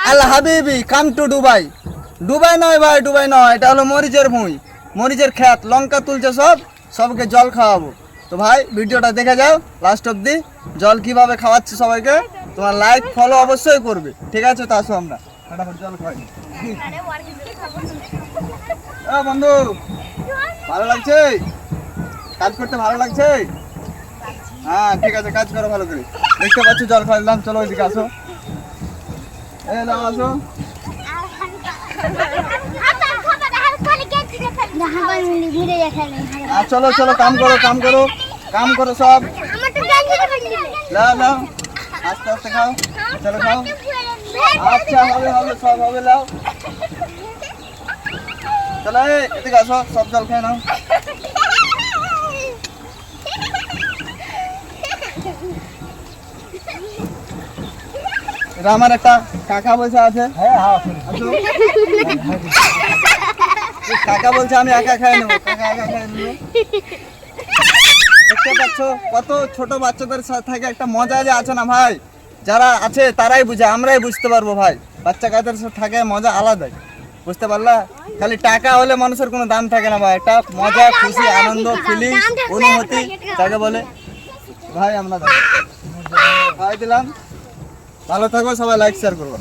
আল হাবিবি come to Dubai. Dubai নয় ভাই, দুবাই নয়, এটা হলো মরিচের ভুঁই, মরিচের ক্ষেত, লঙ্কা তুলছে সবকে জল খাওয়াবো। তো ভাই ভিডিওটা দেখে যাও লাস্ট অব্দি, জল কিভাবে খাওয়াচ্ছি সবাইকে। তোমার লাইক ফলো অবশ্যই করবে, ঠিক আছে? তো আসো আমরা ফটাফট জল খাওয়াই। বন্ধু ভালো লাগছে? কাজ করতে ভালো লাগছে? হ্যাঁ ঠিক আছে, কাজ করো ভালো করে। দেখতে পাচ্ছি জল খাওয়ালাম, চলো ওইদিকে আসো। আসো চলো চলো, কাম করো কাম করো কাম করো সব। লাও লাও, আস্তে আস্তে খাও, চলো খাও। আচ্ছা হবে হবে, সব হবে, লাও চলো। এদিকে আসো, সব জল খেয়ে নাও। এটা আমার একটা কাকা বসে আছে, কাকা বলছে আমি একা খাই নেবো, কাকা একা খাই নেবো। দেখতে পাচ্ছ কত ছোট বাচ্চাদের সাথে একটা মজা যে আছে না ভাই, যারা আছে তারাই বুঝে, আমরাই বুঝতে পারবো ভাই। বাচ্চা কাচ্চাদের সাথে থাকে মজা আলাদাই, বুঝতে পারলা? খালি টাকা হলে মানুষের কোনো দাম থাকে না ভাই, একটা মজা, খুশি, আনন্দ, ফিলিংস, অনুভূতি যাকে বলে ভাই। আমরা ভাই দিলাম, ভালো থাকো সবাই, লাইক শেয়ার করবো।